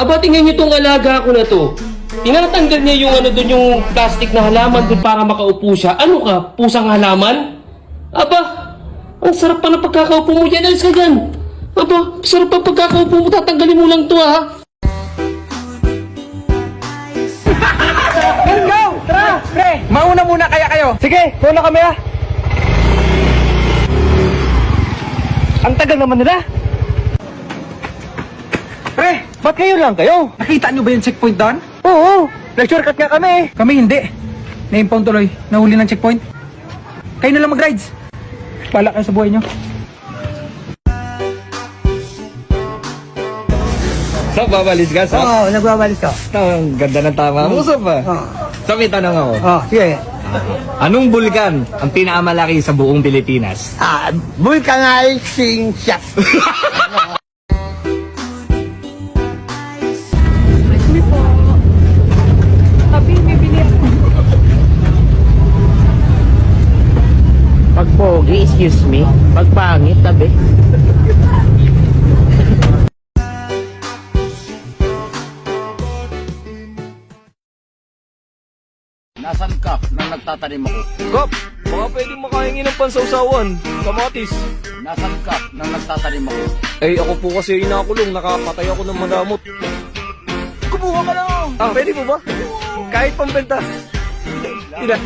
Aba, tingnan niyo tong alaga ko na to. Tinatanggal niya yung ano doon, yung plastic na halaman doon para makaupo siya. Ano ka? Pusang halaman? Aba, ang sarap pa ng pagkakaupo mo dyan. Alis ka dyan. Aba, sarap pa pagkakaupo mo. Tatanggalin mo lang to, ha? Let's go! Tara! Pre, mauna muna kaya kayo. Sige, muna kami ah. Ang tagal naman nila. Pre, ba't kayo lang kayo? Nakita nyo ba yung checkpoint doon? Oo, nag-shortcut nga kami. Kami hindi. Na-impound tuloy. Nahuli ng checkpoint. Kayo na lang mag-rides. Pala kayo sa buhay nyo. So, babalis ka, Sap? Oo, nagbabalis ka. Ang ganda ng tama mo, Sap, ah. So, may tanong ako. Sige. Anong bulkan ang pinakamalaki sa buong Pilipinas? Vulcanizing shop. Excuse me po. Tabi, bibili ako. Pag pogi, excuse me. Pag pangit, tabi. Nasaan ka nang nagtatanim ako? Kap, baka pwedeng makahingi ng pansausawan. Kamatis. Nasaan ka nang nagtatanim ako? Eh, ako po kasi inakulong. Nakapatay ako ng madamot. Kumuha ka lang. Ah, pwede mo ba? Kahit pambenta. Hindi na.